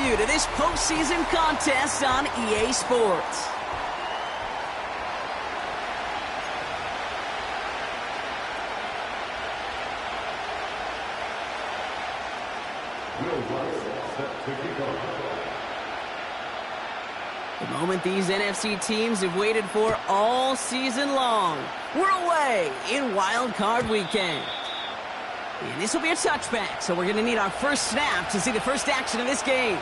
preview to this postseason contest on EA Sports. The moment these NFC teams have waited for all season long. We're away in Wild Card Weekend. And this will be a touchback, so we're going to need our first snap to see the first action of this game.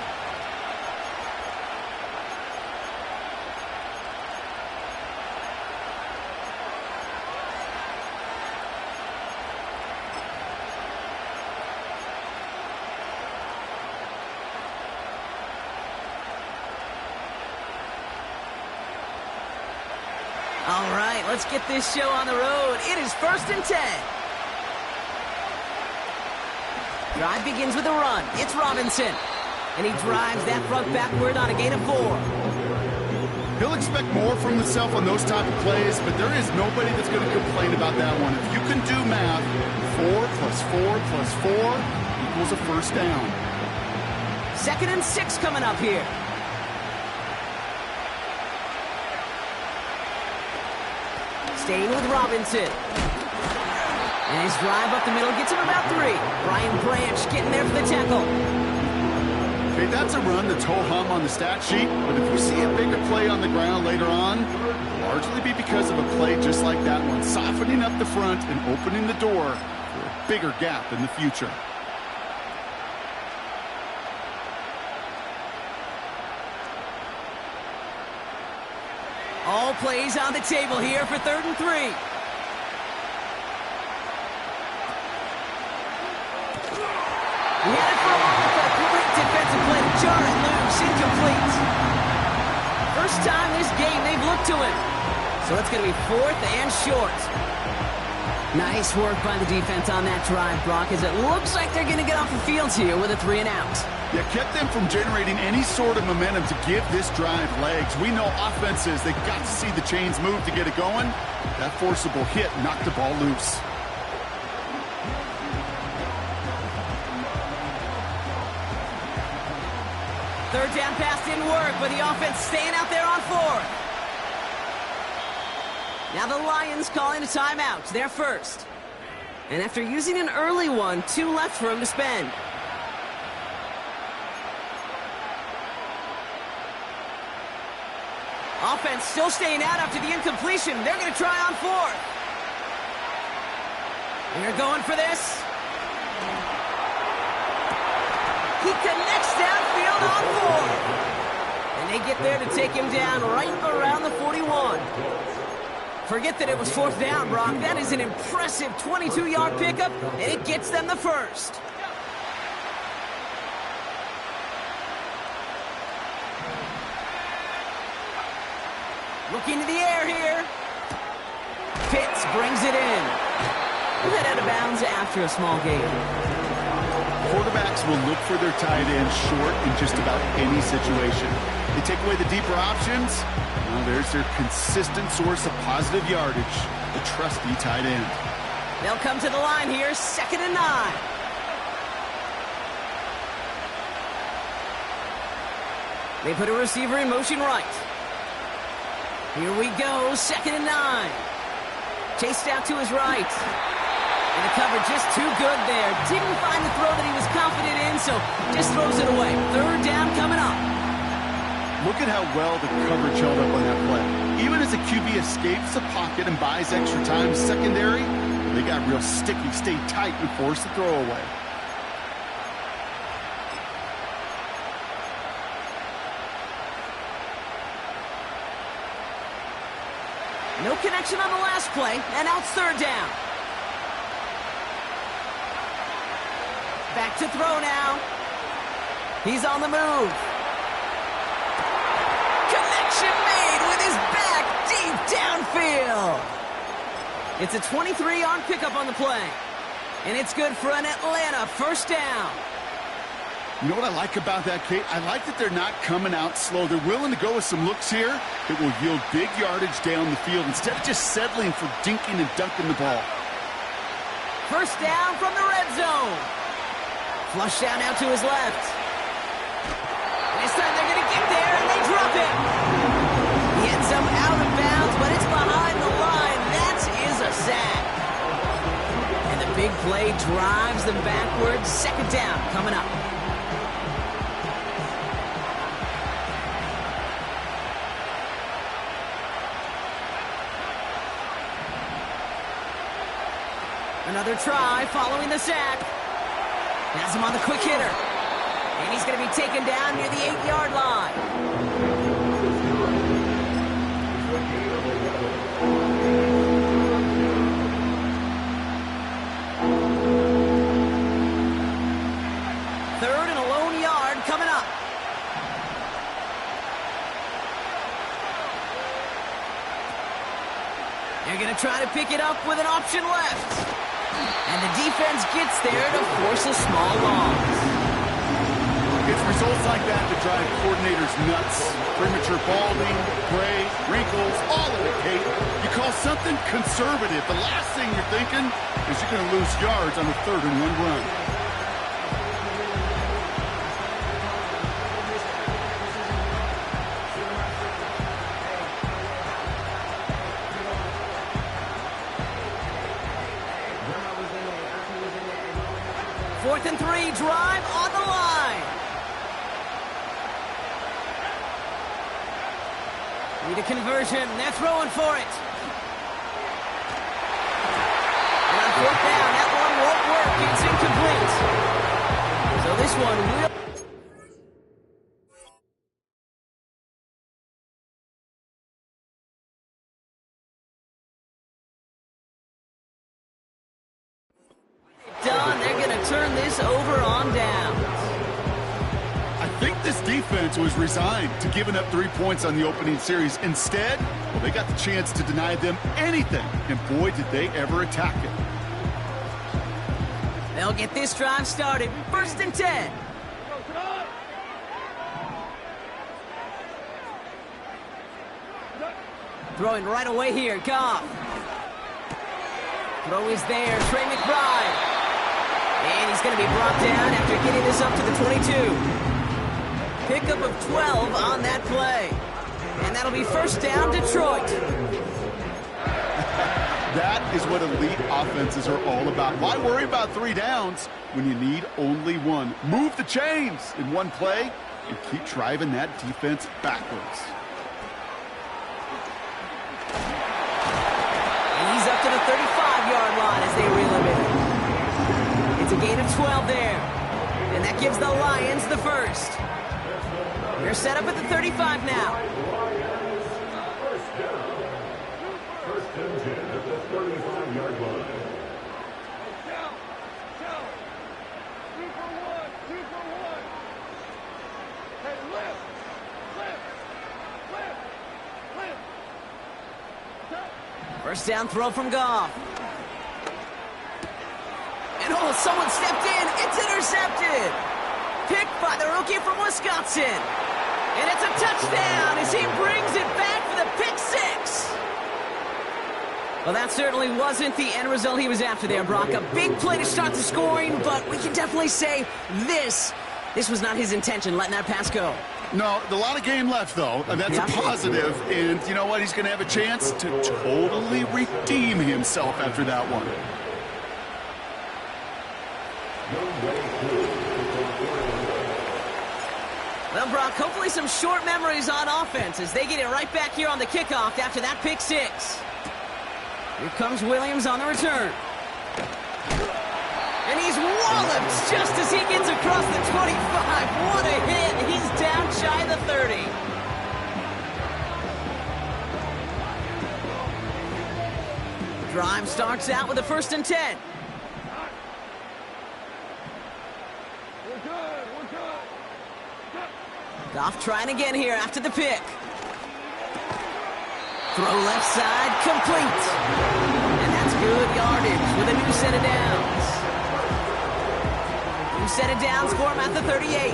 All right, let's get this show on the road. It is 1st and 10. Drive begins with a run. It's Robinson. And he drives that front backward on a gain of 4. He'll expect more from himself on those type of plays, but there is nobody that's going to complain about that one. If you can do math, 4 plus 4 plus 4 equals a first down. 2nd and 6 coming up here. Staying with Robinson. And his drive up the middle gets him about 3. Brian Branch getting there for the tackle. Okay, that's a run that's ho-hum on the stat sheet, but if you see a bigger play on the ground later on, it'll largely be because of a play just like that one, softening up the front and opening the door for a bigger gap in the future. All plays on the table here for 3rd and 3. He had it for a moment, but a great defensive play to jar it loose, incomplete. First time this game they've looked to him. So it's going to be 4th and short. Nice work by the defense on that drive, Brock, as it looks like they're going to get off the field here with a 3 and out. Yeah, kept them from generating any sort of momentum to give this drive legs. We know offenses, they got to see the chains move to get it going. That forcible hit knocked the ball loose. Third down pass didn't work, but the offense staying out there on 4th. Now the Lions calling a timeout. They're first. And after using an early one, 2 left for him to spend. Offense still staying out after the incompletion. They're going to try on 4th. They're going for this. He connects downfield on 4th. And they get there to take him down right around the 41. Forget that it was 4th down, Brock. That is an impressive 22-yard pickup, and it gets them the first. Looking to the air here. Pitts brings it in. We'll head out of bounds after a small gain. Quarterbacks will look for their tight end short in just about any situation. They take away the deeper options. Well, there's their consistent source of positive yardage, the trusty tight end. They'll come to the line here, 2nd and 9. They put a receiver in motion right. Here we go, 2nd and 9. Chased out to his right. And the cover just too good there. Didn't find the throw that he was confident in, so just throws it away. 3rd down coming up. Look at how well the coverage held up on that play. Even as a QB escapes the pocket and buys extra time secondary, they got real sticky, stayed tight, and forced the throw away. No connection on the last play, and now it's 3rd down. Back to throw now. He's on the move. Connection made with his back deep downfield. It's a 23-yard pickup on the play. And it's good for an Atlanta 1st down. You know what I like about that, Kate? I like that they're not coming out slow. They're willing to go with some looks here that will yield big yardage down the field instead of just settling for dinking and dunking the ball. 1st down from the red zone. Flush down out to his left. it. He hits him out of bounds, but it's behind the line. That is a sack. And the big play drives them backwards. Second down coming up. Another try following the sack. Has him on the quick hitter. And he's going to be taken down near the 8-yard line. Third and a lone yard coming up. They're going to try to pick it up with an option left. And the defense gets there to force a small loss. It's results like that that drive coordinators nuts. Premature balding, gray, wrinkles, all of it, Kate. You call something conservative. The last thing you're thinking is you're going to lose yards on the 3rd and 1 run. Fourth and 3, drive on the line. Need a conversion. They're throwing for it. And on fourth down, that one won't work. It's incomplete. So this one will... done. They're going to turn this over on downs. I think this defense was resigned to giving up 3 points on the opening series. Instead, well, they got the chance to deny them anything, and boy, did they ever attack it. They'll get this drive started. 1st and 10. Throwing right away here, Goff. Throw is there, Trey McBride. And he's going to be brought down after getting this up to the 22. Pickup of 12 on that play. And that'll be 1st down, Detroit. That is what elite offenses are all about. Why worry about 3 downs when you need only 1? Move the chains in one play and keep driving that defense backwards. And he's up to the 35-yard line as they reel him in. It's a gain of 12 there. And that gives the Lions the 1st. They're set up at the 35 now. First and 10 at the 35-yard line. First down throw from Goff. And oh, someone stepped in. It's intercepted. Picked by the rookie from Wisconsin. And it's a touchdown as he brings it back for the pick 6. Well, that certainly wasn't the end result he was after there, Brock. A big play to start the scoring, but we can definitely say this was not his intention, letting that pass go. No, a lot of game left, though. That's a positive. And you know what? He's going to have a chance to totally redeem himself after that one. Well, Brock, hopefully some short memories on offense as they get it right back here on the kickoff after that pick 6. Here comes Williams on the return. And he's walloped just as he gets across the 25. What a hit. He's down shy of the 30. Drive starts out with a 1st and 10. Goff trying again here after the pick. Throw left side, complete. And that's good yardage with a new set of downs. New set of downs for him at the 38.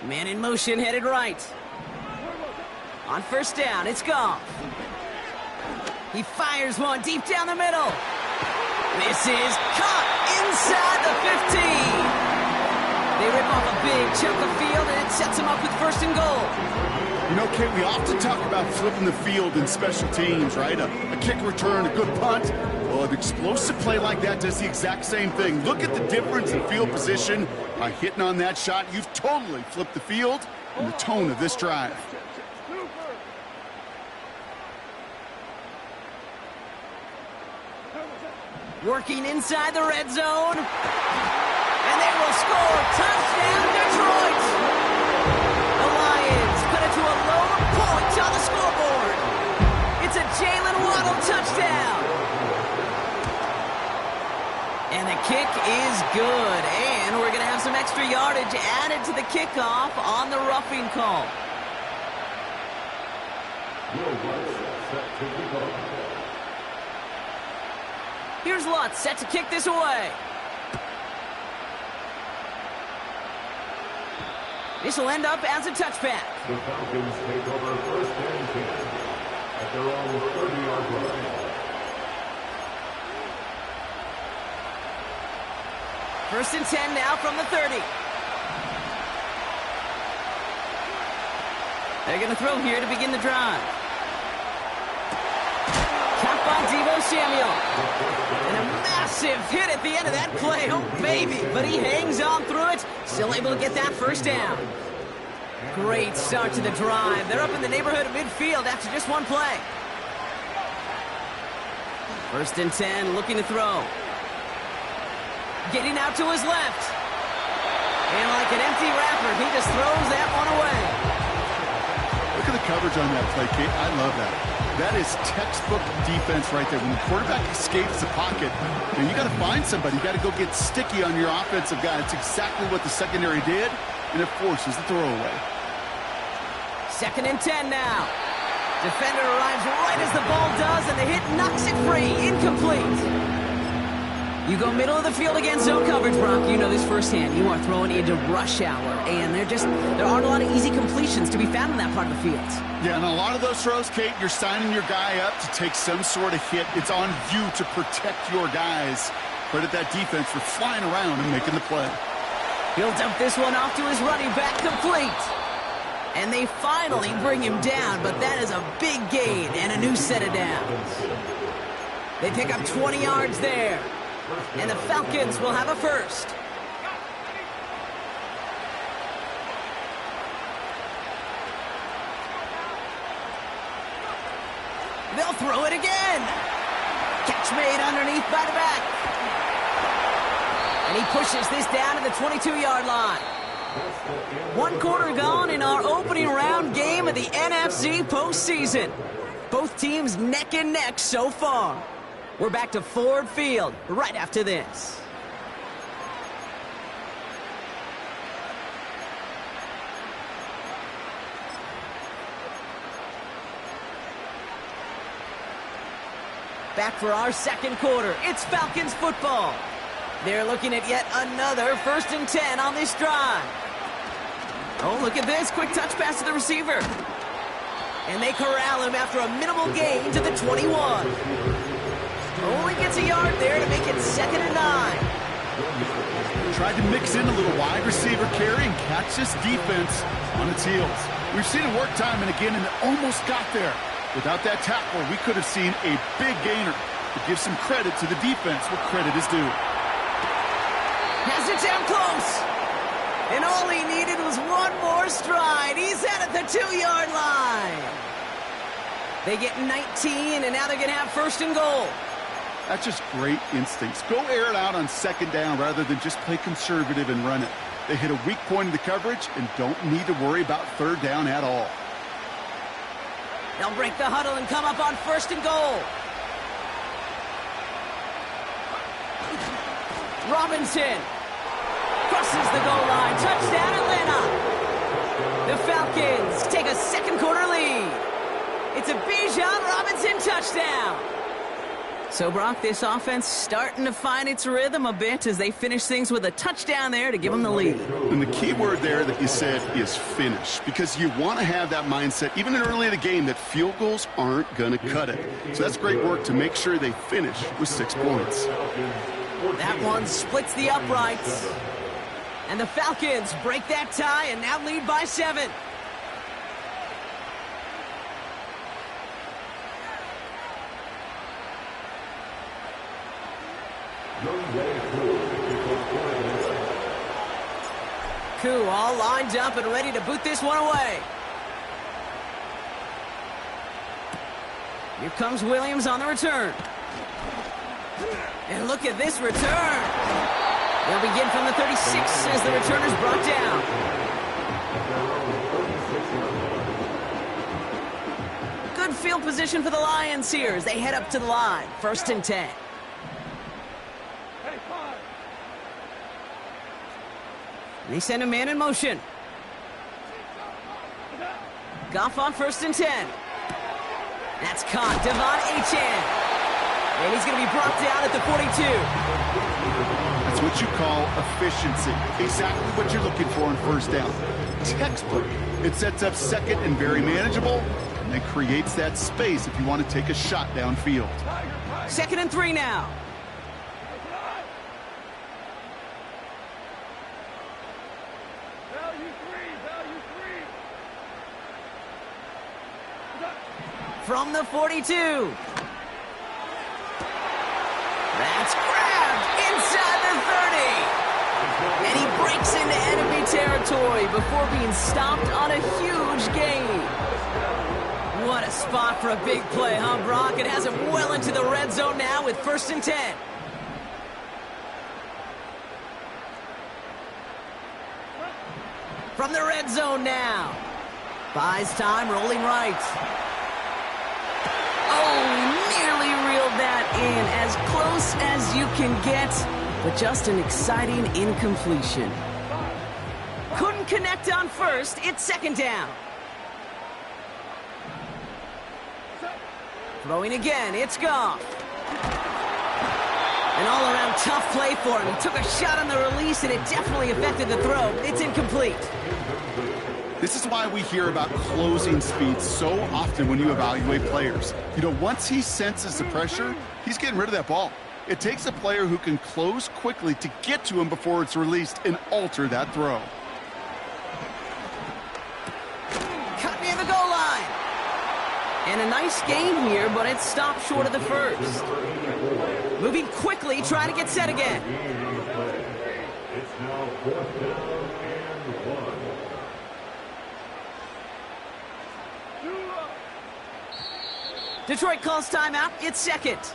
Man in motion, headed right. On 1st down, it's Goff. He fires one deep down the middle. This is caught inside the 15. They rip off a big chunk of field, and it sets them up with first and goal. You know, Kate, we often talk about flipping the field in special teams, right? A kick return, a good punt. Well, an explosive play like that does the exact same thing. Look at the difference in field position. By hitting on that shot, you've totally flipped the field and the tone of this drive. Working inside the red zone. And they will score. Touchdown, Detroit! The Lions cut it to a lower point on the scoreboard. It's a Jalen Waddle touchdown. And the kick is good. And we're going to have some extra yardage added to the kickoff on the roughing call. Here's Lutz set to kick this away. This will end up as a touchback. The Falcons take over first and 10 at their own 30-yard line. First and 10 now from the 30. They're going to throw here to begin the drive. Caught by Deebo Samuel. And a massive hit at the end of that play. Oh, baby. But he hangs on through it. Still able to get that first down. Great start to the drive. They're up in the neighborhood of midfield after just one play. First and 10, looking to throw. Getting out to his left. And like an empty wrapper, he just throws that one away. Look at the coverage on that play, Kate. I love that. That is textbook defense right there. When the quarterback escapes the pocket, you got to find somebody. You got to go get sticky on your offensive guy. It's exactly what the secondary did, and it forces the throwaway. Second and 10 now. Defender arrives right as the ball does, and the hit knocks it free. Incomplete. You go middle of the field against zone coverage, Brock. You know this firsthand. You are throwing into rush hour, and there aren't a lot of easy completions to be found in that part of the field. Yeah, and a lot of those throws, Kate, you're signing your guy up to take some sort of hit. It's on you to protect your guys. Credit that defense for flying around and making the play. He'll dump this one off to his running back, complete. And they finally bring him down, but that is a big gain and a new set of downs. They pick up 20 yards there. And the Falcons will have a first. They'll throw it again. Catch made underneath by the back. And he pushes this down to the 22-yard line. 1 quarter gone in our opening round game of the NFC postseason. Both teams neck and neck so far. We're back to Ford Field right after this. Back for our second quarter. It's Falcons football. They're looking at yet another first and 10 on this drive. Oh, look at this. Quick touch pass to the receiver. And they corral him after a minimal gain to the 21. Only gets a yard there to make it 2nd and 9. Tried to mix in a little wide receiver carry and catch this defense on its heels. We've seen it work time and again, and it almost got there. Without that tackle, we could have seen a big gainer. To give some credit to the defense where credit is due. Has it down close. And all he needed was one more stride. He's at the 2-yard line. They get 19, and now they're going to have first and goal. That's just great instincts. Go air it out on 2nd down rather than just play conservative and run it. They hit a weak point in the coverage and don't need to worry about 3rd down at all. They'll break the huddle and come up on first and goal. Robinson crosses the goal line. Touchdown, Atlanta. The Falcons take a 2nd quarter lead. It's a Bijan Robinson touchdown. So, Brock, this offense starting to find its rhythm a bit as they finish things with a touchdown there to give them the lead. And the key word there that you said is finish, because you want to have that mindset, even early in the game, that field goals aren't going to cut it. So that's great work to make sure they finish with 6 points. That one splits the uprights. And the Falcons break that tie and now lead by 7. Koo all lined up and ready to boot this one away. Here comes Williams on the return. And look at this return. They'll begin from the 36 as the return is brought down. Good field position for the Lions here as they head up to the line. 1st and 10. They send a man in motion. Goff on 1st and 10. That's caught. Devon Achane. And he's going to be brought down at the 42. That's what you call efficiency. Exactly what you're looking for in 1st down. Textbook. It sets up 2nd and very manageable, and it creates that space if you want to take a shot downfield. 2nd and 3 now. From the 42. That's grabbed inside the 30. And he breaks into enemy territory before being stopped on a huge gain. What a spot for a big play, huh, Brock? It has him well into the red zone now with 1st and 10. From the red zone now. Buys time, rolling right. Oh, nearly reeled that in, as close as you can get, but just an exciting incompletion. Couldn't connect on 1st, it's 2nd down. Throwing again, it's Goff. An all-around tough play for him. He took a shot on the release, and it definitely affected the throw. It's incomplete. This is why we hear about closing speed so often when you evaluate players. You know, once he senses the pressure, he's getting rid of that ball. It takes a player who can close quickly to get to him before it's released and alter that throw. Cut near the goal line. And a nice gain here, but it stopped short of the 1st. Moving quickly, trying to get set again. It's now 4th down and 1. Detroit calls timeout. It's 2nd.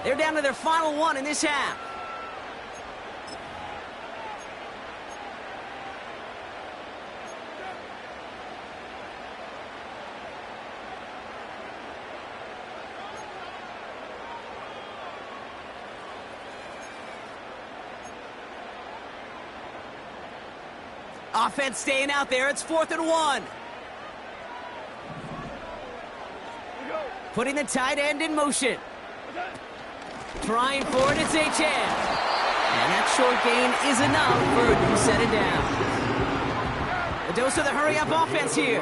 They're down to their final 1 in this half. Offense staying out there. It's 4th and 1. Putting the tight end in motion. Trying for it, it's Achane. And that short gain is enough for him to set it down. A dose of the hurry-up offense here.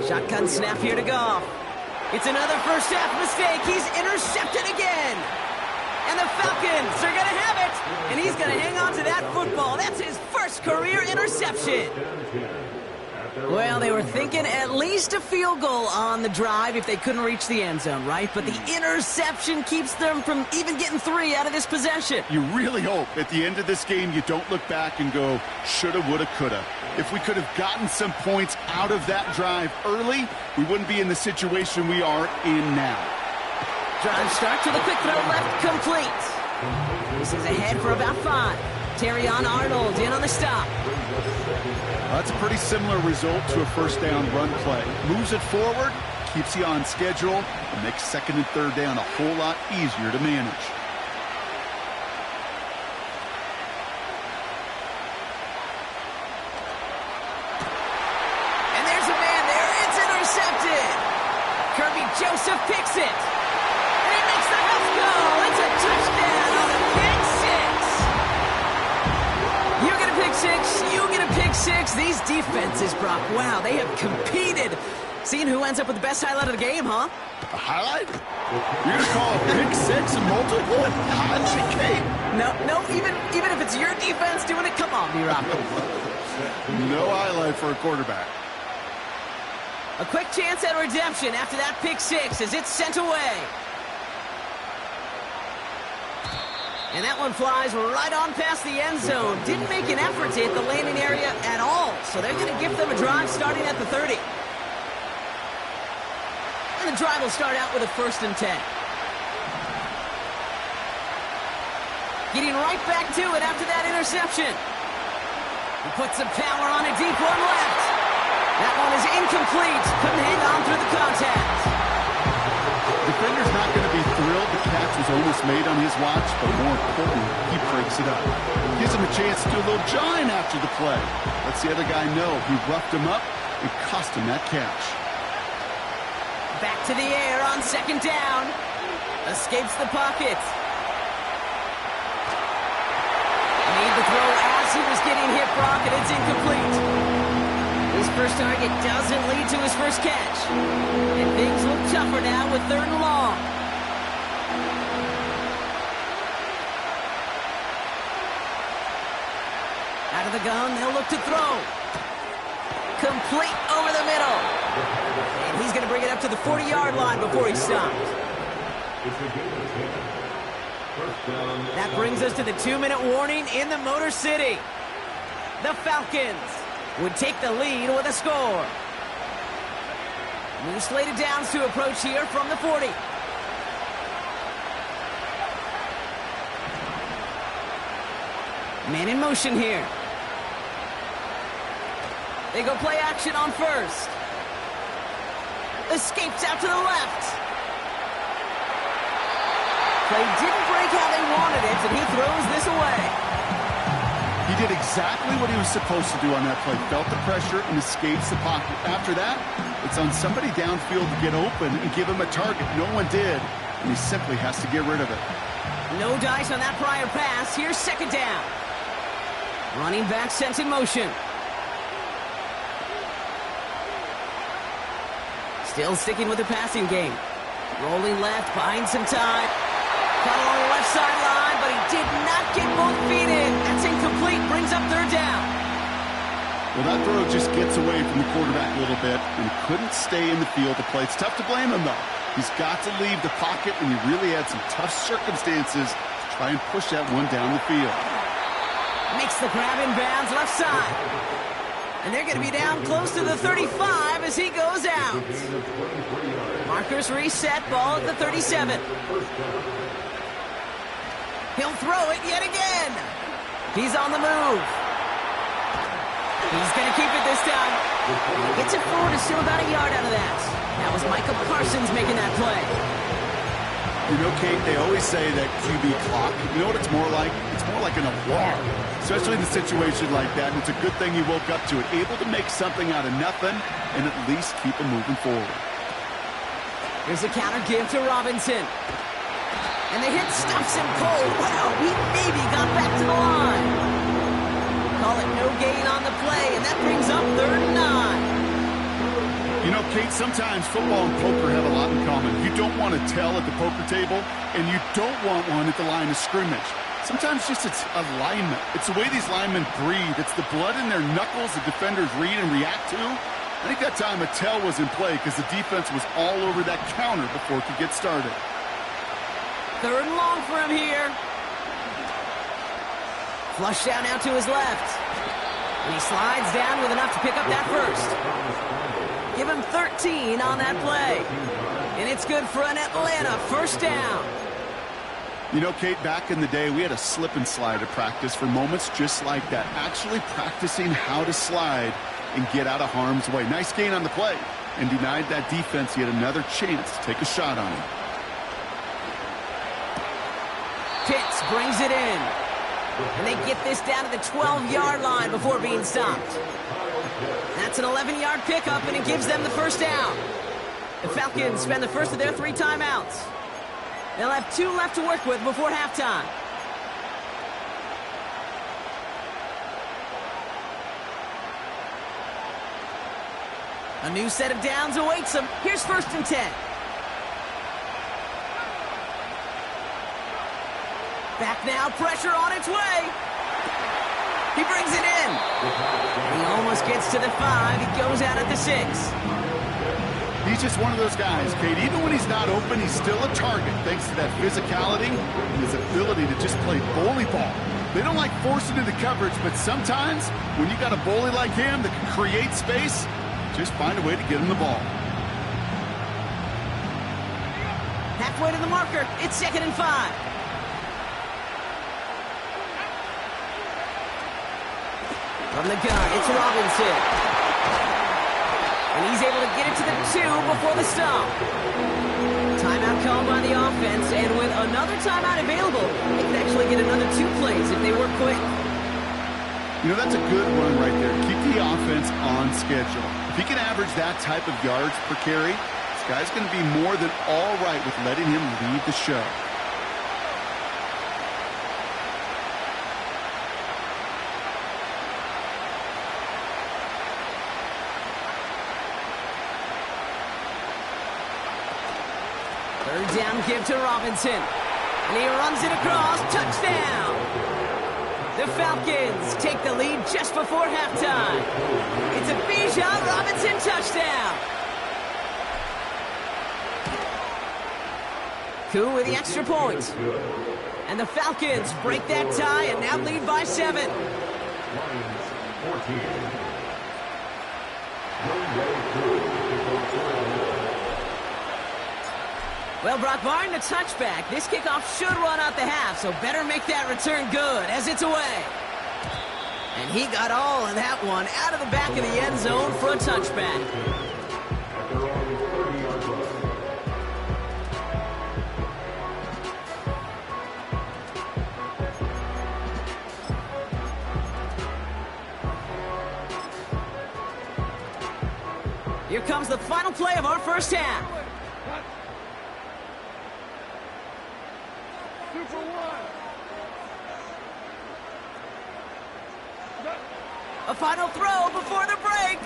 Shotgun snap here to Goff. It's another first half mistake. He's intercepted again. And the Falcons are going to have it. And he's going to hang on to that football. That's his first career interception. Well, they were thinking at least a field goal on the drive if they couldn't reach the end zone, right? But the interception keeps them from even getting 3 out of this possession. You really hope at the end of this game you don't look back and go, shoulda, woulda, coulda. If we could have gotten some points out of that drive early, we wouldn't be in the situation we are in now. Drive start to the quick throw left, complete. This is ahead for about 5. Terrion Arnold in on the stop. That's a pretty similar result to a first down run play. Moves it forward, keeps you on schedule, and makes 2nd and 3rd down a whole lot easier to manage. And there's a man there. It's intercepted. Joseph picks it. And he makes the house go. It's a touchdown on a pick six. You get a pick six. You get a pick six. These defenses, Brock, wow, they have competed. Seeing who ends up with the best highlight of the game, huh? A highlight? You're going to call a pick six and multiple highlight, Kate? No, even if it's your defense doing it, come on, B-Rock. No highlight for a quarterback. A quick chance at redemption after that pick six as it's sent away. And that one flies right on past the end zone. Didn't make an effort to hit the landing area at all. So they're going to give them a drive starting at the 30. And the drive will start out with a 1st and 10. Getting right back to it after that interception. He puts some power on a deep one left. That one is incomplete. Couldn't hang on through the contact. Defender's not going to be thrilled the catch was almost made on his watch, but more important, he breaks it up. Gives him a chance to do a little jawing after the play. Lets the other guy know he roughed him up and cost him that catch. Back to the air on 2nd down. Escapes the pocket. Made the throw as he was getting hit, Brock, and it's incomplete. His first target doesn't lead to his first catch. And things look tougher now with 3rd and long. Out of the gun, they'll look to throw. Complete over the middle. And he's going to bring it up to the 40-yard line before he stopped. That brings us to the 2-minute warning in the Motor City. The Falcons would take the lead with a score. New slated downs to approach here from the 40. Man in motion here. They go play action on 1st. Escapes out to the left. Play didn't break how they wanted it, and he throws this away. He did exactly what he was supposed to do on that play. Felt the pressure and escapes the pocket. After that, it's on somebody downfield to get open and give him a target. No one did, and he simply has to get rid of it. No dice on that prior pass. Here's 2nd down. Running back sent in motion. Still sticking with the passing game. Rolling left, buying some time. Caught along the left sideline, but he did not get both feet in. That's incomplete, brings up 3rd down. Well, that throw just gets away from the quarterback a little bit and couldn't stay in the field to play. It's tough to blame him, though. He's got to leave the pocket, and he really had some tough circumstances to try and push that one down the field. Makes the grab in bounds left side. And they're going to be down close to the 35 as he goes out. Markers reset, ball at the 37. He'll throw it yet again. He's on the move. He's going to keep it this time. He gets it forward, is still about a yard out of that. That was Michael Parsons making that play. You know, Kate, they always say that QB clock, you know what it's more like? It's more like an alarm, especially in a situation like that. And it's a good thing he woke up to it, able to make something out of nothing and at least keep him moving forward. Here's a counter give to Robinson. And the hit stuffs him cold. Wow, he maybe got back to the line. Call it no gain on the play, and that brings up 3rd and 9. You know, Kate, sometimes football and poker have a lot in common. You don't want to tell at the poker table, and you don't want one at the line of scrimmage. Sometimes just it's alignment. It's the way these linemen breathe. It's the blood in their knuckles the defenders read and react to. I think that time a tell was in play because the defense was all over that counter before it could get started. 3rd and long for him here. Flush down out to his left. And he slides down with enough to pick up that 1st. Give him 13 on that play. And it's good for an Atlanta 1st down. You know, Kate, back in the day, we had a slip and slide at practice for moments just like that. Actually practicing how to slide and get out of harm's way. Nice gain on the play. And denied that defense yet another chance to take a shot on him. Pitts brings it in. And they get this down to the 12-yard line before being stopped. That's an 11-yard pickup, and it gives them the 1st down. The Falcons spend the first of their 3 timeouts. They'll have 2 left to work with before halftime. A new set of downs awaits them. Here's 1st and 10. Back now, pressure on its way. He brings it in. He almost gets to the 5. He goes out at the 6. He's just one of those guys, Kate. Even when he's not open, he's still a target thanks to that physicality and his ability to just play bully ball. They don't like forcing into coverage, but sometimes when you got a bully like him that can create space, just find a way to get him the ball. Halfway to the marker. It's 2nd and 5. From the gun, it's Robinson. And he's able to get it to the 2 before the stop. Timeout called by the offense, and with another timeout available, they can actually get another 2 plays if they work quick. You know, that's a good run right there. Keep the offense on schedule. If he can average that type of yards per carry, this guy's going to be more than all right with letting him lead the show. Third down give to Robinson. And he runs it across. Touchdown! The Falcons take the lead just before halftime. It's a Bijan Robinson touchdown. Koo with the extra point. And the Falcons break that tie and now lead by 7. Well, Brock, barring the touchback, this kickoff should run out the half, so better make that return good as it's away. And he got all of that one out of the back of the end zone for a touchback. Here comes the final play of our first half. A final throw before the break.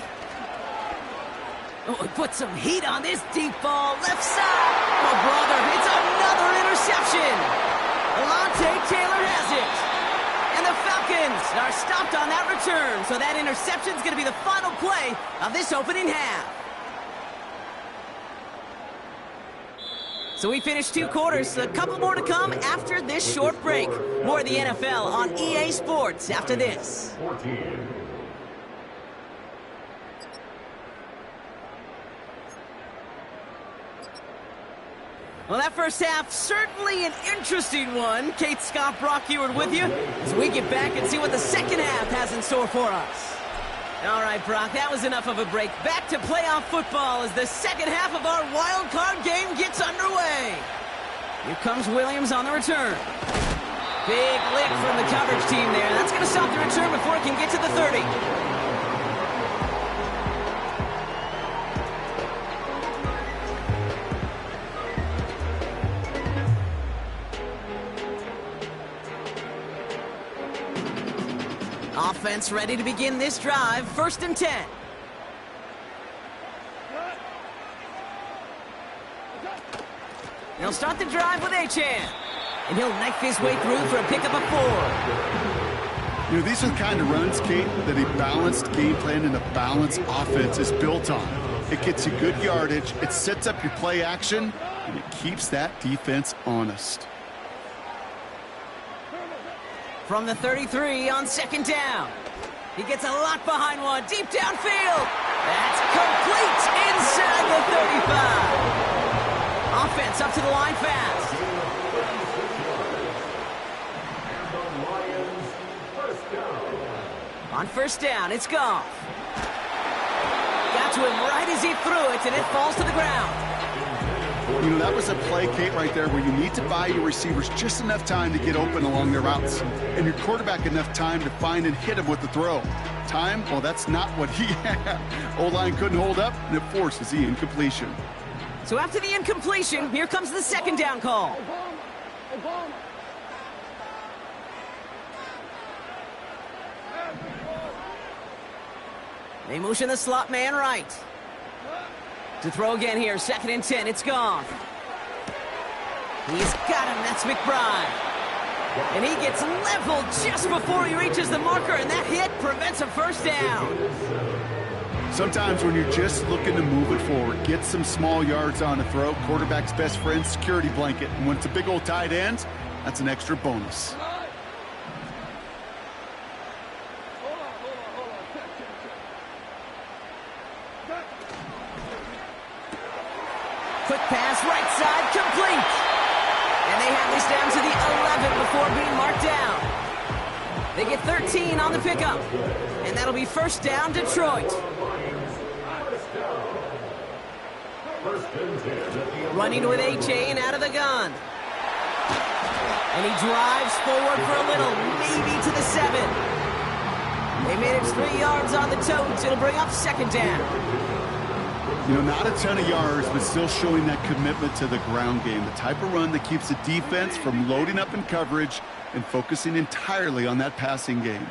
Oh, he put some heat on this deep ball. Left side. Oh, brother, it's another interception. Alontae Taylor has it. And the Falcons are stopped on that return. So that interception is going to be the final play of this opening half. So we finished 2 quarters. A couple more to come after this short break. More of the NFL on EA Sports after this. Well, that first half, certainly an interesting one. Kate, Scott, Brock Ewart with you as we get back and see what the second half has in store for us. All right, Brock, that was enough of a break. Back to playoff football as the second half of our wild card game gets underway. Here comes Williams on the return. Big lick from the coverage team there. That's going to stop the return before it can get to the 30. Offense ready to begin this drive. 1st and 10. He'll start the drive with Achane. And he'll knife his way through for a pickup of 4. You know, these are the kind of runs, Kate, that a balanced game plan and a balanced offense is built on. It gets you good yardage, it sets up your play action, and it keeps that defense honest. From the 33 on 2nd down. He gets a lot behind one, deep downfield. That's complete inside the 35. Offense up to the line fast. On 1st down, it's Goff. Got to him right as he threw it, and it falls to the ground. You know, that was a play, Kate, right there where you need to buy your receivers just enough time to get open along their routes, and your quarterback enough time to find and hit him with the throw. Time, well, that's not what he had. O-line couldn't hold up, and it forces the incompletion. So after the incompletion, here comes the second down call. They motion the slot man right. To throw again here, 2nd and 10, it's gone. He's got him, that's McBride. And he gets leveled just before he reaches the marker, and that hit prevents a first down. Sometimes when you're just looking to move it forward, get some small yards on a throw, quarterback's best friend, security blanket. And when it's a big old tight end, that's an extra bonus. Quick pass, right side, complete. And they have this down to the 11 before being marked down. They get 13 on the pickup. And that'll be first down, Detroit. Running with A.J. and out of the gun. And he drives forward for a little, maybe to the 7. They manage 3 yards on the toes. It'll bring up second down. You know, not a ton of yards, but still showing that commitment to the ground game. The type of run that keeps the defense from loading up in coverage and focusing entirely on that passing game.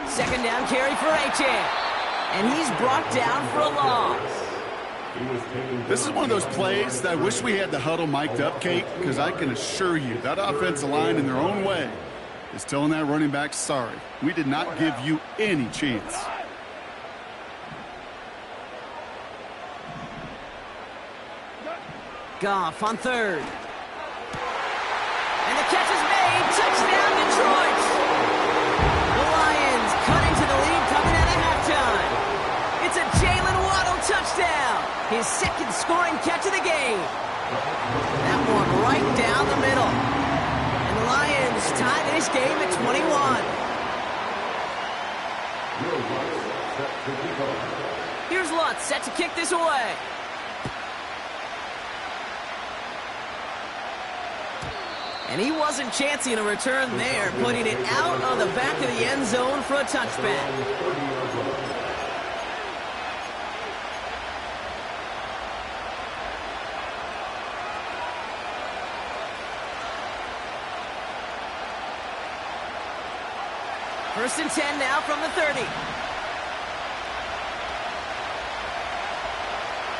Second down carry for A.J. And he's brought down for a loss. This is one of those plays that I wish we had the huddle mic'd up, Kate, because I can assure you that offensive line in their own way is telling that running back, sorry, we did not give you any chance. Goff on 3rd. And the catch is made. Touchdown, Detroit. The Lions cutting to the lead coming out of halftime. It's a Jalen Waddle touchdown. His 2nd scoring catch of the game. That one right down the middle. Lions tie this game at 21. Here's Lutz set to kick this away. And he wasn't chancing a return there, putting it out on the back of the end zone for a touchback. First and 10 now from the 30.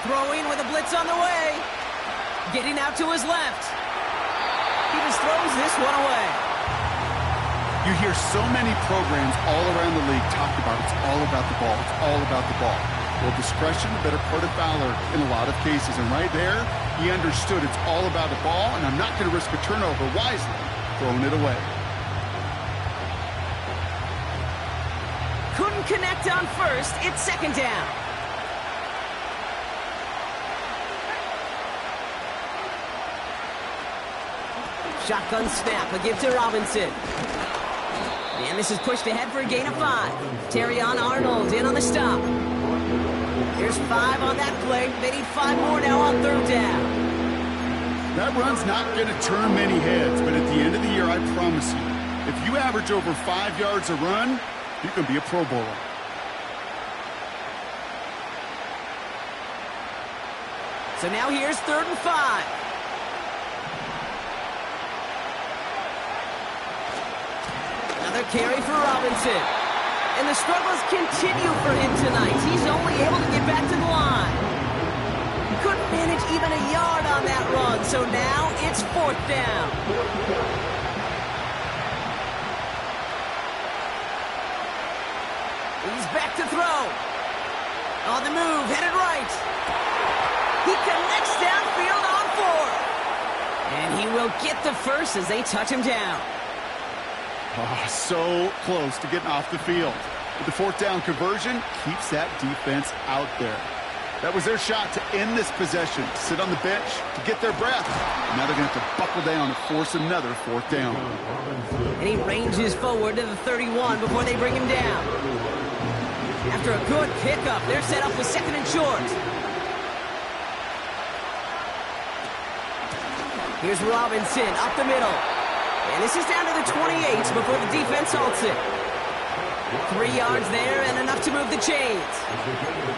Throwing with a blitz on the way. Getting out to his left. He just throws this one away. You hear so many programs all around the league talk about it's all about the ball. It's all about the ball. Well, discretion, the better part of valor in a lot of cases. And right there, he understood it's all about the ball, and I'm not going to risk a turnover wisely, throwing it away. Couldn't connect on first. It's second down. Shotgun snap. A give to Robinson. And this is pushed ahead for a gain of 5. Terrion Arnold in on the stop. Here's 5 on that play. They need 5 more now on 3rd down. That run's not going to turn many heads, but at the end of the year, I promise you, if you average over 5 yards a run, you can be a Pro Bowler. So now here's 3rd and 5. Another carry for Robinson. And the struggles continue for him tonight. He's only able to get back to the line. Couldn't manage even a yard on that run, so now it's 4th down. He's back to throw. On the move, headed right. He connects downfield on 4. And he will get the first as they touch him down. Oh, so close to getting off the field. But the 4th down conversion keeps that defense out there. That was their shot to end this possession. Sit on the bench to get their breath. And now they're going to have to buckle down and force another 4th down. And he ranges forward to the 31 before they bring him down. After a good pickup, they're set up with 2nd and short. Here's Robinson up the middle. And this is down to the 28 before the defense halts it. 3 yards there and enough to move the chains.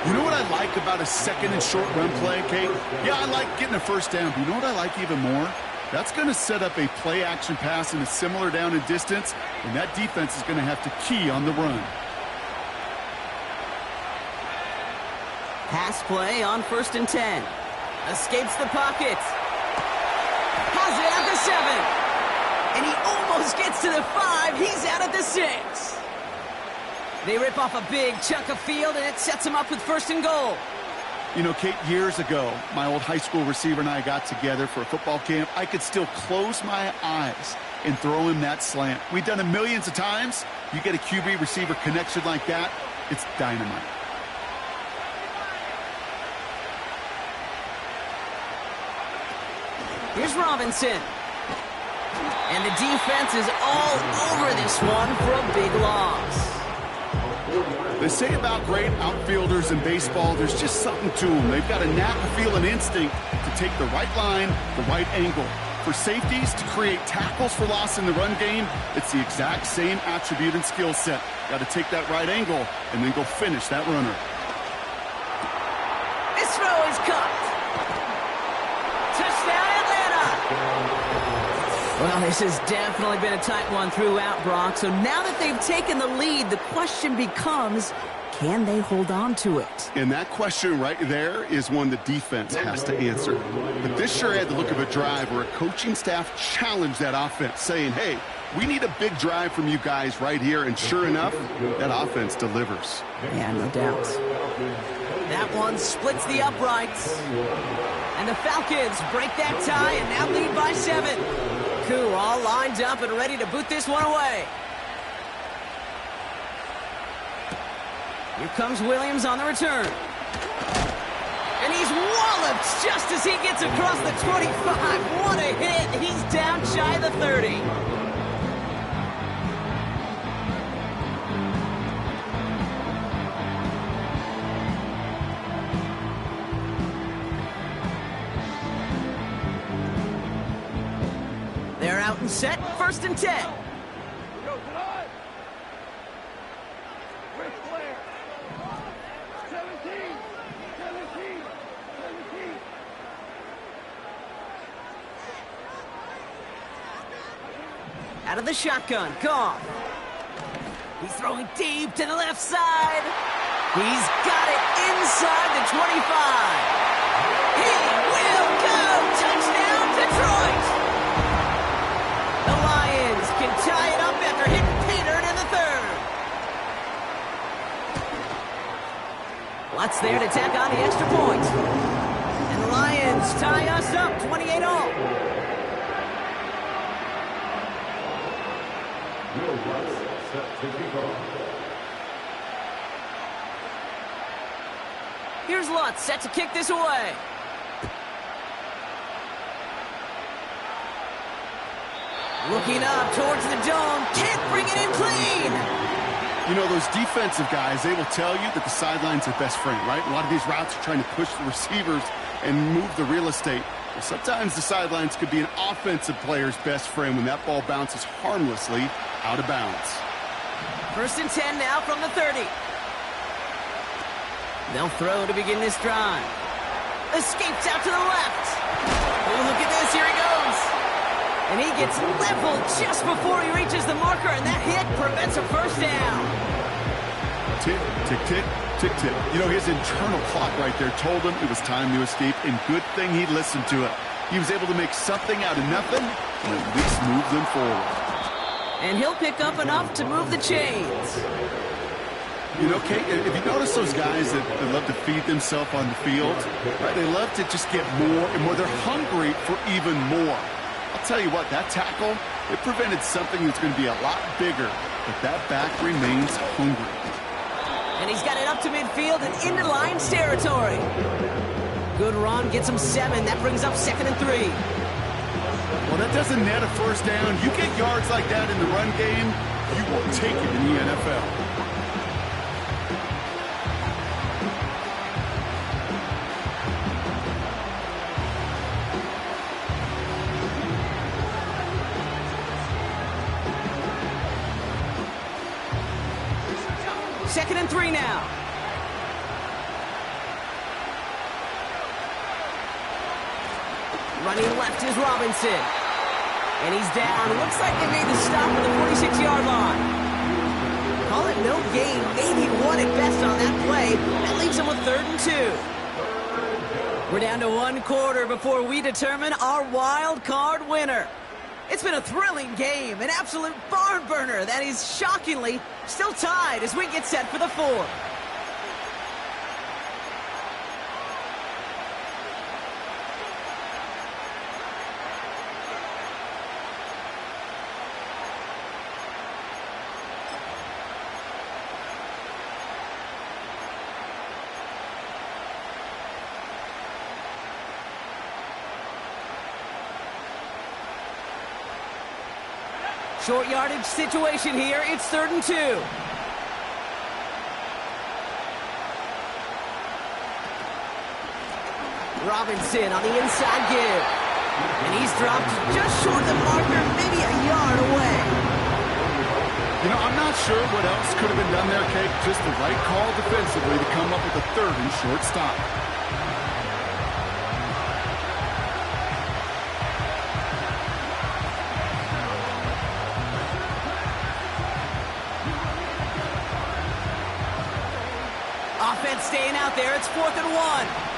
You know what I like about a second and short run play, Kate? Yeah, I like getting a first down, but you know what I like even more? That's going to set up a play-action pass in a similar down and distance, and that defense is going to have to key on the run. Pass play on 1st and 10. Escapes the pocket. Has it at the 7. And he almost gets to the 5. He's out at the 6. They rip off a big chunk of field, and it sets him up with 1st and goal. You know, Kate, years ago, my old high school receiver and I got together for a football camp. I could still close my eyes and throw him that slant. We've done it millions of times. You get a QB receiver connection like that, it's dynamite. Here's Robinson. And the defense is all over this one for a big loss. They say about great outfielders in baseball, there's just something to them. They've got a knack, a feel, an instinct to take the right line, the right angle. For safeties to create tackles for loss in the run game, it's the exact same attribute and skill set. Got to take that right angle and then go finish that runner. This throw is caught. Touchdown, Atlanta! Well, this has definitely been a tight one throughout, Brock. So now that they've taken the lead, the question becomes, can they hold on to it? And that question right there is one the defense has to answer. But this sure had the look of a drive where a coaching staff challenged that offense, saying, hey, we need a big drive from you guys right here. And sure enough, that offense delivers. Yeah, no doubt. That one splits the uprights. And the Falcons break that tie and now lead by 7. Koo all lined up and ready to boot this one away. Here comes Williams on the return. And he's walloped just as he gets across the 25. What a hit. He's down shy of the 30. They're out and set, 1st and 10. Out of the shotgun, Goff. He's throwing deep to the left side. He's got it inside the 25. He will go! Touchdown, Detroit! The Lions can tie it up after hitting Paydirt in the 3rd. Lutz there to tack on the extra point. And the Lions tie us up 28-all. Here's Lutz set to kick this away. Looking up towards the dome. Can't bring it in clean. You know, those defensive guys, they will tell you that the sideline's their best friend, right? A lot of these routes are trying to push the receivers and move the real estate. Well, sometimes the sidelines could be an offensive player's best friend when that ball bounces harmlessly out of bounds. 1st and 10 now from the 30. They'll throw to begin this drive. Escapes out to the left. Oh, look at this. Here he goes. And he gets leveled just before he reaches the marker, and that hit prevents a 1st down. Tick, tick, tick, tick, tick. You know, his internal clock right there told him it was time to escape, and good thing he listened to it. He was able to make something out of nothing and at least move them forward. And he'll pick up enough to move the chains. You know, Kate, if you notice those guys that love to feed themselves on the field, right? They love to just get more and more. They're hungry for even more. I'll tell you what, that tackle, it prevented something that's going to be a lot bigger, but that back remains hungry. And he's got it up to midfield and into Lions territory. Good run, gets him 7. That brings up 2nd and 3. Well, that doesn't net a 1st down. You get yards like that in the run game, you will take it in the NFL. 2nd and 3 now. Running left is Robinson. And he's down. Looks like they made the stop at the 46-yard line. Call it no gain, maybe one at best on that play. That leaves them with 3rd and 2. We're down to 1 quarter before we determine our wild card winner. It's been a thrilling game, an absolute barn burner that is shockingly still tied as we get set for the 4th. Short yardage situation here. It's 3rd and 2. Robinson on the inside give. And he's dropped just short of the marker, maybe a yard away. You know, I'm not sure what else could have been done there, Kate. Just the right call defensively to come up with a 3rd and short stop. Offense staying out there. It's 4th and 1.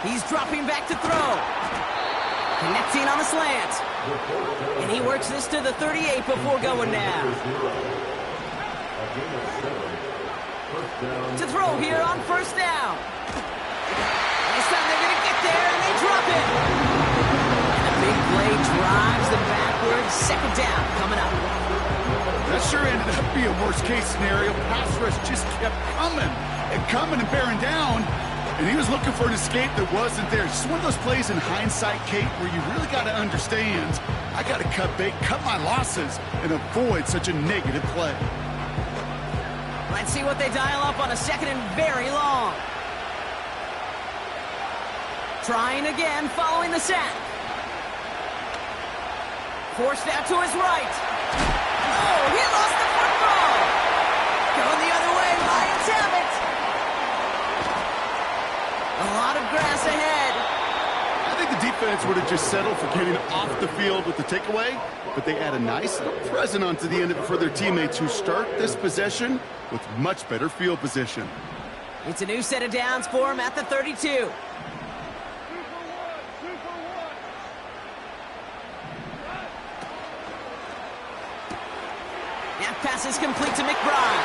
He's dropping back to throw. Connecting on the slant. And he works this to the 38 before going down. To throw here on 1st down. This time they're going to get there, and they drop it. And a big play drives them backwards. 2nd down coming up. That sure ended up being a worst-case scenario. Pass rush just kept coming and bearing down. And he was looking for an escape that wasn't there. Just one of those plays in hindsight, Kate, where you really got to understand, I got to cut bait, cut my losses, and avoid such a negative play. Let's see what they dial up on a 2nd and very long. Trying again, following the sack. Forced out to his right. Oh, he lost the football. Going the other way, Lions have it. A lot of grass ahead. I think the defense would have just settled for getting off the field with the takeaway, but they add a nice little present onto the end of it for their teammates who start this possession with much better field position. It's a new set of downs for him at the 32. That pass is complete to McBride.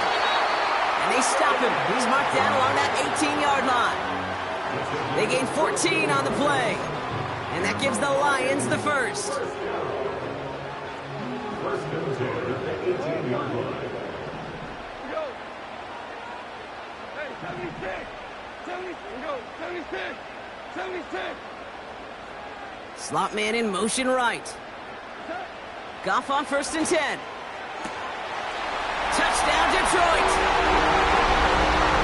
And they stop him. He's marked down along that 18-yard line. They gain 14 on the play. And that gives the Lions the 1st. 1st and 10 at the 18-yard line. Go. Hey, 76. 76. Go. 76. 76. Slot man in motion right. Goff on 1st and 10. Touchdown, Detroit.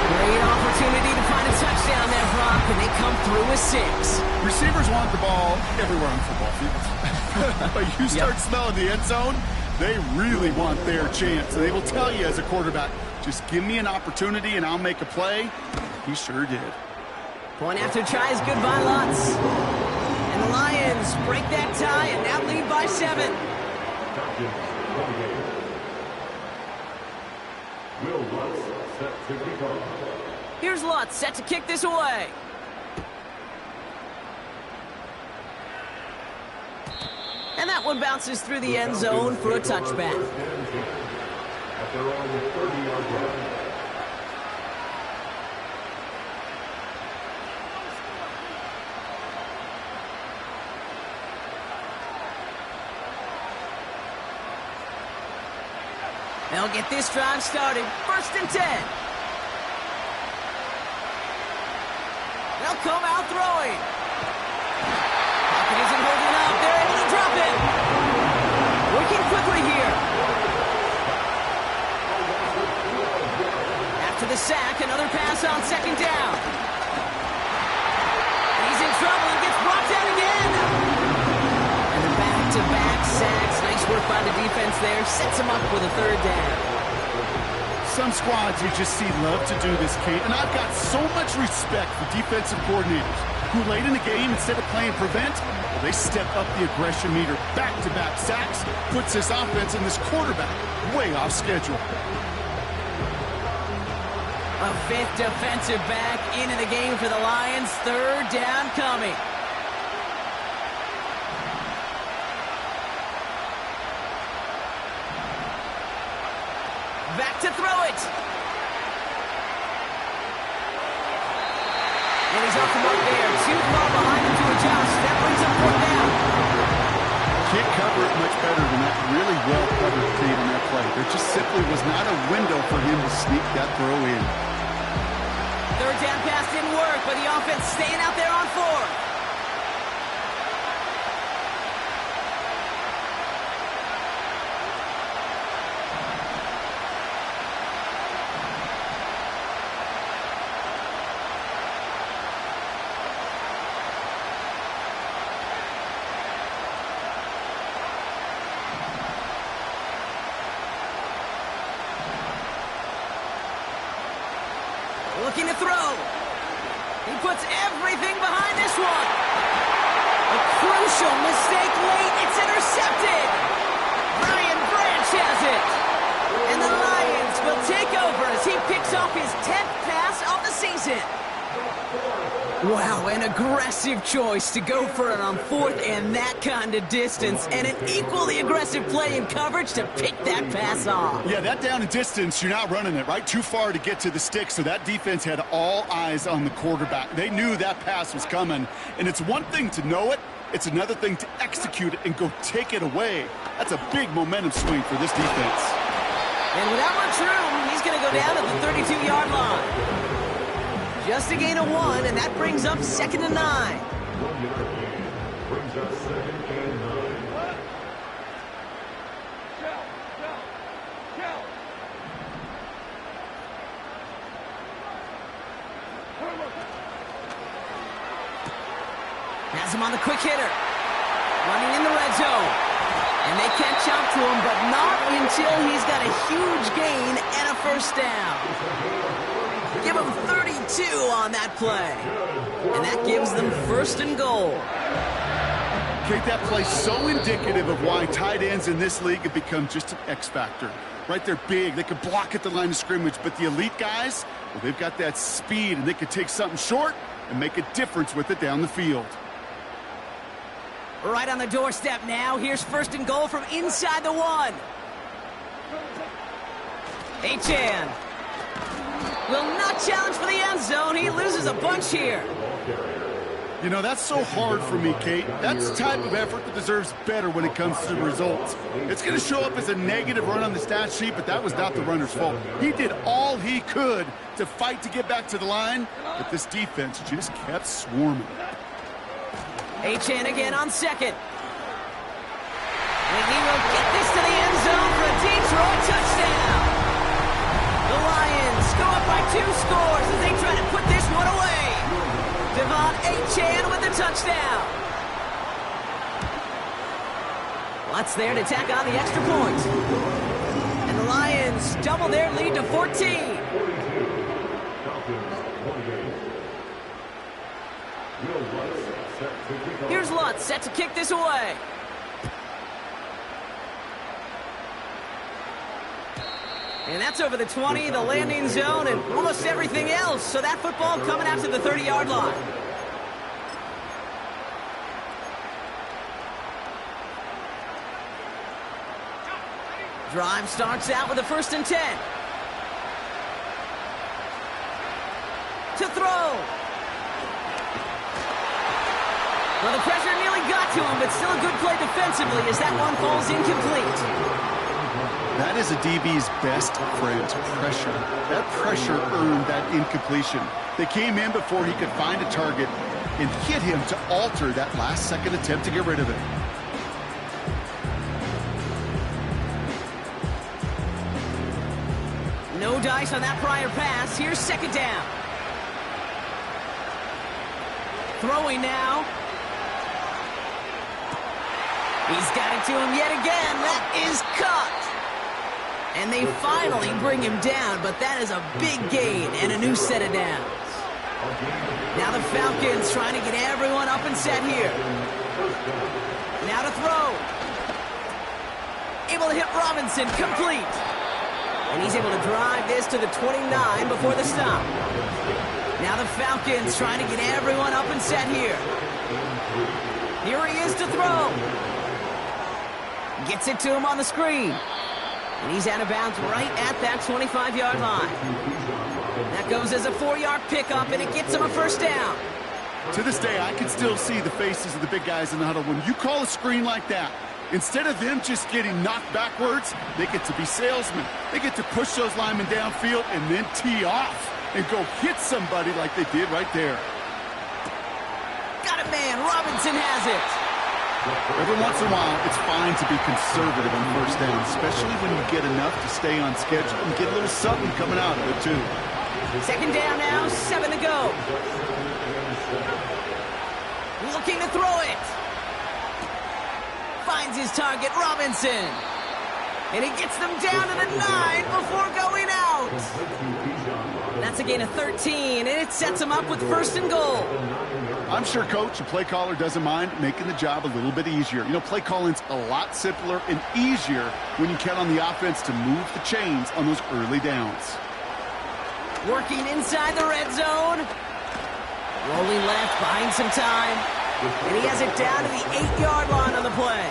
Great opportunity to find a touchdown there, Brock, and they come through with 6. Receivers want the ball everywhere on football fields. But you start smelling the end zone, they really want their chance. And they will tell you as a quarterback, just give me an opportunity and I'll make a play. He sure did. Point after try is good by Lutz. And the Lions break that tie and now lead by 7. Will Lutz set to kick off. Here's Lutz set to kick this away. And that one bounces through the end zone for a touchback. At their own 30-yard line. They'll get this drive started. 1st and 10. they'll come out throwing. Pocket isn't holding up. They're able to drop it. Working quickly here. After the sack, another pass on second down. He's in trouble and gets brought down again. And the back-to-back sacks. Nice work by the defense there. Sets him up with a third down. Some squads you just see love to do this, Kate, and I've got so much respect for defensive coordinators who late in the game, instead of playing prevent, well, they step up the aggression meter. Back-to-back sacks puts this offense and this quarterback way off schedule. A fifth defensive back into the game for the Lions. Third down coming. Back to throw it. And he's off the mark there. Too far behind him to adjust. That brings up fourth down. Can't cover it much better than that. Really well covered, Kate, on that play. There just simply was not a window for him to sneak that throw in. Third down pass didn't work, but the offense staying out there on fourth. Looking to throw. He puts everything behind this one. A crucial mistake late. It's intercepted. Brian Branch has it. And the Lions will take over as he picks off his 10th pass of the season. Wow, an aggressive choice to go for it on fourth and that kind of distance. And an equally aggressive play in coverage to pick that pass off. Yeah, that down and distance, you're not running it, right? Too far to get to the stick, so that defense had all eyes on the quarterback. They knew that pass was coming, and it's one thing to know it, it's another thing to execute it and go take it away. That's a big momentum swing for this defense. And without much room, he's going to go down at the 32-yard line. Just a gain of 1, and that brings up 2nd and 9. 1 yard gain brings us 2nd and 9. Has him on the quick hitter. Running in the red zone. And they catch up to him, but not until he's got a huge gain and a first down. Give him 32 on that play. And that gives them 1st and goal. Kate, that play's so indicative of why tight ends in this league have become just an X factor. Right, they're big, they can block at the line of scrimmage, but the elite guys, well, they've got that speed, and they can take something short and make a difference with it down the field. Right on the doorstep now. Here's 1st and goal from inside the 1. Achane will not challenge for the end zone. He loses a bunch here. You know, that's so hard for me, Kate. That's the type of effort that deserves better when it comes to the results. It's going to show up as a negative run on the stat sheet, but that was not the runner's fault. He did all he could to fight to get back to the line, but this defense just kept swarming. Achane again on 2nd. And he will get this to the end zone for a Detroit touchdown. The Lions go up by 2 scores as they try to put this one away. Devon Achane with the touchdown. Lutz there to tack on the extra point. And the Lions double their lead to 14. Here's Lutz set to kick this away. And that's over the 20, the landing zone, and almost everything else. So that football coming out to the 30-yard line. Drive starts out with a 1st and 10. To throw. Well, the pressure nearly got to him, but still a good play defensively as that one falls incomplete. That is a DB's best friend, pressure. That pressure earned that incompletion. They came in before he could find a target and hit him to alter that last-second attempt to get rid of it. No dice on that prior pass. Here's second down. Throwing now. He's got it to him yet again. That is caught. And they finally bring him down, but that is a big gain and a new set of downs. Now the Falcons trying to get everyone up and set here. Now to throw. Able to hit Robinson, complete. And he's able to drive this to the 29 before the stop. Now the Falcons trying to get everyone up and set here. Here he is to throw. Gets it to him on the screen. And he's out of bounds right at that 25-yard line. That goes as a 4-yard pickup, and it gets him a first down. To this day, I can still see the faces of the big guys in the huddle. When you call a screen like that, instead of them just getting knocked backwards, they get to be salesmen. They get to push those linemen downfield and then tee off and go hit somebody like they did right there. Got it, man. Robinson has it. Every once in a while, it's fine to be conservative on first down, especially when you get enough to stay on schedule and get a little something coming out of it, too. Second down now, 7 to go. Looking to throw it. Finds his target, Robinson. And he gets them down to the 9 before going out. That's a gain of 13, and it sets him up with first and goal. I'm sure coach, the play caller, doesn't mind making the job a little bit easier. You know, play calling's a lot simpler and easier when you count on the offense to move the chains on those early downs. Working inside the red zone. Rolling left, buying some time. And he has it down to the 8-yard line on the play.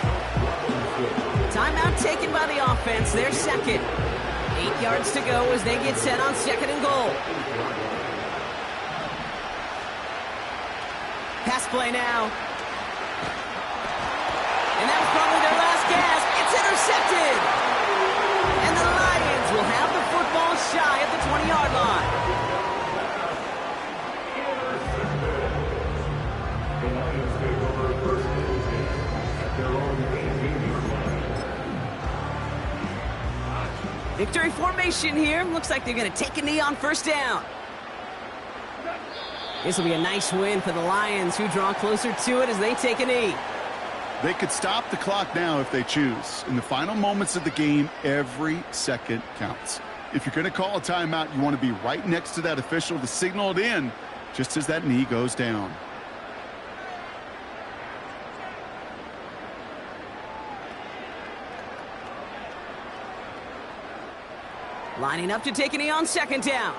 Timeout taken by the offense. They're second. 8 yards to go as they get set on second and goal. Pass play now. And that was probably their last gasp. It's intercepted. And the Lions will have the football shy at the 20-yard line. The Lions take over first and 10 at their own 18-yard line. Victory formation here. Looks like they're going to take a knee on first down. This will be a nice win for the Lions, who draw closer to it as they take a knee. They could stop the clock now if they choose. In the final moments of the game, every second counts. If you're going to call a timeout, you want to be right next to that official to signal it in just as that knee goes down. Lining up to take a knee on second down.